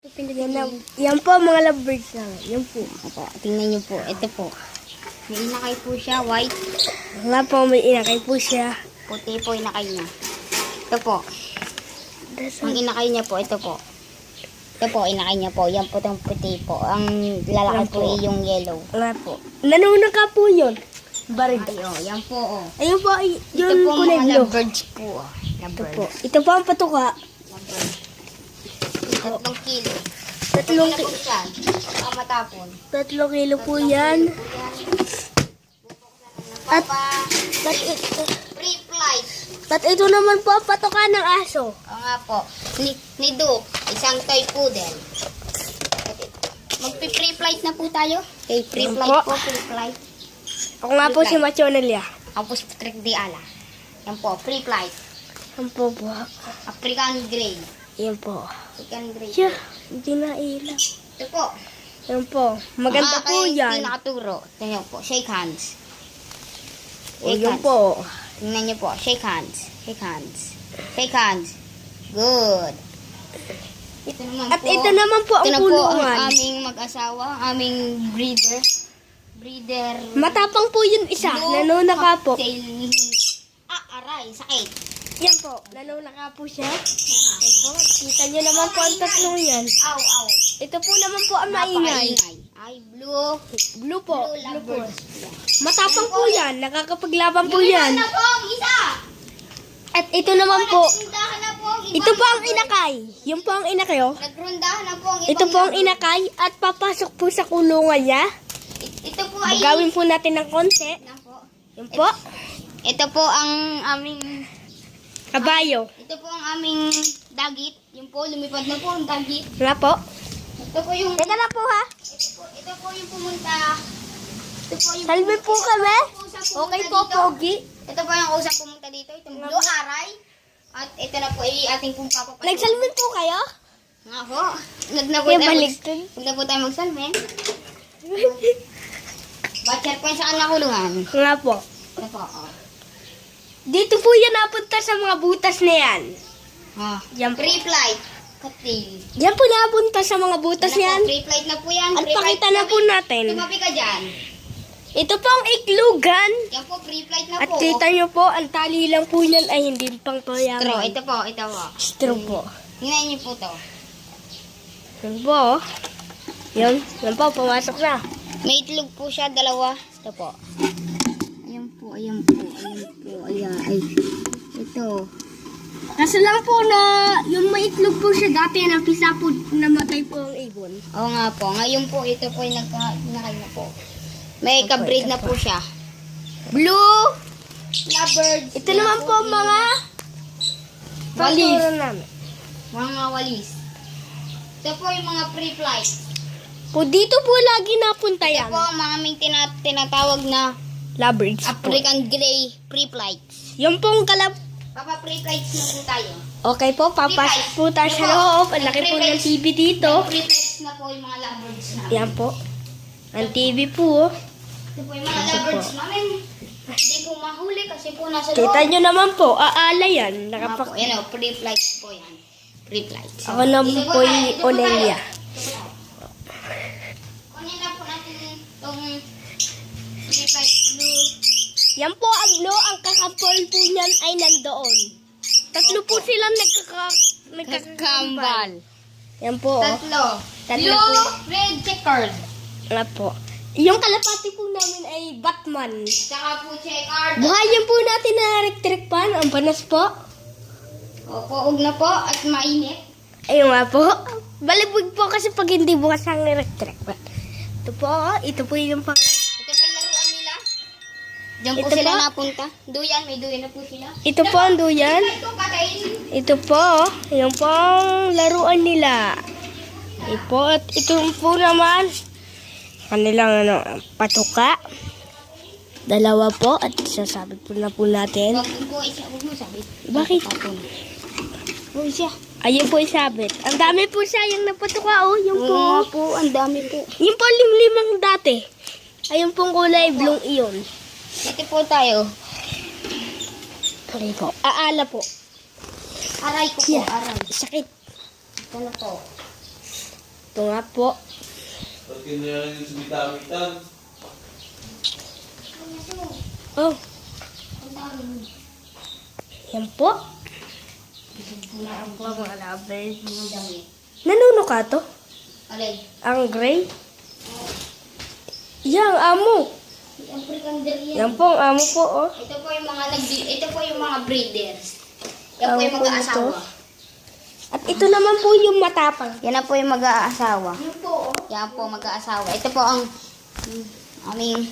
Yan po mga lovebirds na. Yan po. Opo, tingnan niyo po. Ito po. May inakay po siya, white. Nga po, may inakay po siya. Puti po inakay niya. Ito po. Ang inakay niya po, ito po. Ito po, inakay niya po. Yan po itong puti po. Ang lalaki po ay yung yellow. Nga po. Nanuna ka po yun. Barid. Ay, oh, yan po, oh. Ayun po, Ito yun po kulay mga blue. lovebirds po, oh. Ito po. Lovebirds. Ito po ang patuka. Lovebirds. 3 kilo. Tatlong, Ito po siya. Baka matapon. 3 kilo po yan. At, Free flight. at ito naman po ang patuka ng aso. Oo nga po. Ni Duke, isang toy poodle. Magpi-free flight na po tayo. Okay, free Yan flight po. po, free flight. Ako nga po si Machonelia. Tapos Trick de Ala. Yan po, free flight. Yan po po. African Grey. Yan po. African Grey. Siya, hindi na ilaw. Ito po. Yan po. Maganda po yan. Pinakaturo. Tingnan po, shake hands. O, Shake yan hands. po. Tingnan niyo po, shake hands. Shake hands. Shake hands. Good. Ito naman At po. ito naman po ang Ito na po ang kulungan. aming mag-asawa, aming breeder. Breeder. Matapang po yun isa. Nanuna ka po. Cocktail. Aray, sakit. Yan po. Nanuna ka po siya. Yan po. Kita nyo naman po ang tatlong yan. Aw, aw. Ito po naman po ang maingay. Napakaingay. Ay, blue. Blue po. Blue Blue po. lovebirds. Matapang po yan. Nakakapaglaban po yan. Na po ang isa. At ito naman po. Nagrundahan na po ang ibang Ito po ang inakay. Yung po ang inakay oh. Nagrundahan na po ang ibang Ito po ang inakay at papasok po sa kulungan niya. Ito po ay... Gagawin po natin ng konti. Na po. Yan po. Ito po ang aming... Kabayo. Ito po ang aming dagit. Yung po, lumipad na po ang dagit. Nga po. Ito po yung... Teka lang po ha. Ito po yung pumunta. Ito po yung... Salve po kami. Usap pumunta Okay po, dito. Pogi. Ito po yung usap pumunta dito. Itong blue aray. At ito na po ay ating pong papapasin. Nagsalve po kayo? Nga po. Huwag na po Kaya tayo baligtad. Huwag na po tayo magsalmen. Batcher po saan nakulungan. Nga po. Ito po, oh. Dito po yan napunta sa mga butas na yan. Oh. Yan po. Free flight. Cocktail. Yan po napunta sa mga butas Ano po, yan. free flight na po yan. At Free flight. pakita na po natin. Tumabi ka dyan. Ito po ang iklugan. Yan po, free flight na At po. kita nyo po, ang tali lang po yan ay hindi pang toyaman. Straw. Ito po, ito po. Straw po. Tingnan niyo po to. Yan po. Yan. Yan po, pumasok na. May itlog po siya, dalawa. Ito po. Ayan po, ayan po, ayan po, ayan. Ay, ito. Kaso lang po na yung may itlog po siya dati napisa po namatay po ang ibon. Oo nga po. Ngayon po, ito po yung nagkakain na po. May kabreed na po siya. Blue lovebirds. Ito naman po mga walis. panturo namin. Mga walis. Ito po yung mga free flight. Po dito po lagi napunta Ito yan. po ang mga may tinatawag na Lovebirds po. African Grey free flights. Yung pong kalap... Papa free flights na po tayo. Okay po, papasok po tayo sa loob. Ang laki po ng TV dito. Free flights na po yung mga lovebirds na. Yan po. Ang TV po. Ito po yung mga lovebirds namin. Hindi ko mahuli kasi po nasa loob. Kita nyo naman po, aala yan. Mga po, yan o, free flights po yan. Free flights. Ako naman po yung Onelia. Kunin na po natin itong free flights blue. Yan po ang blue, ang kakapol po niyan ay nandoon. Tatlo po silang nagkakambal. Yan po. Tatlo. Tatlo Blue, po. red, checkered. Nga po. Yung kalapati po namin ay Batman. Tsaka po checkered. Buhayin po natin na electric pan. Ang panas po. Opo, huwag na po at mainit. Ayun nga po. Balibig po kasi pag hindi bukas ang electric pan. Ito po yung pang... Ito po yung laruan nila. Diyan po Ito sila po? napunta. Duyan, may duyan na po sila. Ito po ang duyan. Ito patayin. Ito po, yung pang laruan nila. At ito po naman, kanilang patuka. Dalawa po at sasabit po na po natin. Huwag po isa, huwag mo sabi. Bakit? Huwag siya. Ayun po isabit. Ang dami po siya yung napatuka oh. Yung po. Oo po, ang dami po. Yung po limang dati. Ayun pong kulay blue iyon. Dito po tayo. Okay po. Aala po. Aray ko po, Yeah. aray. Sakit. Ito na po. Ito nga po. Ba't ganyan yung sumita-mitan? Oh, yan po. Ang mga lovers. Nanuno ka to? Alay. Ang gray? Yang amo. Siyempre kander yan. Yan po ang amo po, oh. Ito po yung mga breeders. Yan po Ang yung mag-aasawa. punto. At ito naman po yung matapang. Yan na po yung mag-aasawa. Yan po, oh. Yan po mag-aasawa. Ito po ang aming...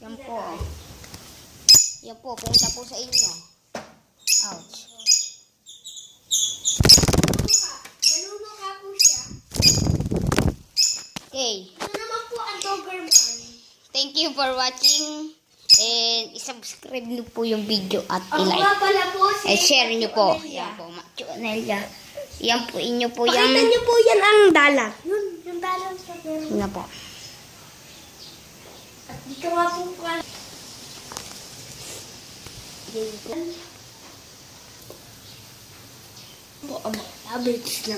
Yan po. Yan po, punta po sa inyo. Ouch. Nanuno ka po siya. Okay. Ito naman po ang Doberman. Thank you for watching. And isubscribe niyo po yung video at Ako nga i-like. pala po si... And share niyo po. Amelia. Yan po, Macho Anelia. Yan po, inyo po Pakita yan. niyo po yan ang dalang. Yun, yung dalang sa pero. Yun na po. At dito nga po pala. Po ang mga lovers na